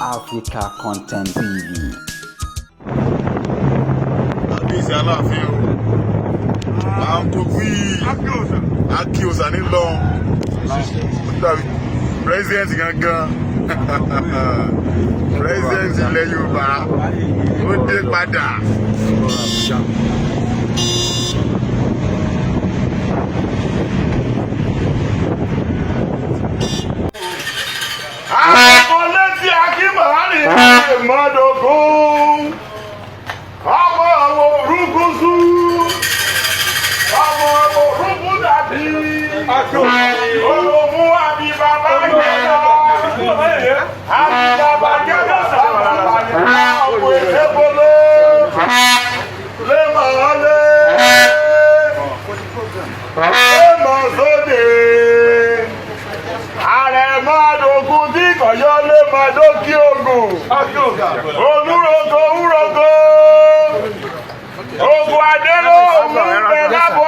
Africa Content TV. This is Alaafin. I'm to be accused and in law. President gangan. President ilẹ̀ Yorùbá. Ó dé padà. Àkọlé tí Akeem ní Mọ́dọ̀gún. Ọmọ àwọn orúkúsù. Ọmọ àwọn orúkú dàbí. Olùmú àbí bàbá yẹ̀yà. Àbí bàbá yẹ̀yà sábà yẹ̀yà. Ọ̀pọ̀ ìṣẹ́bọ̀lọ́. Lé màá lé. Lé màá sóde. Ààrẹ Mọ́dọ̀gún tí kọ̀yọ́ lé Mọ́dọ̀kí ogun. Olúrogo. Owoade ló ń bẹ lábọ̀.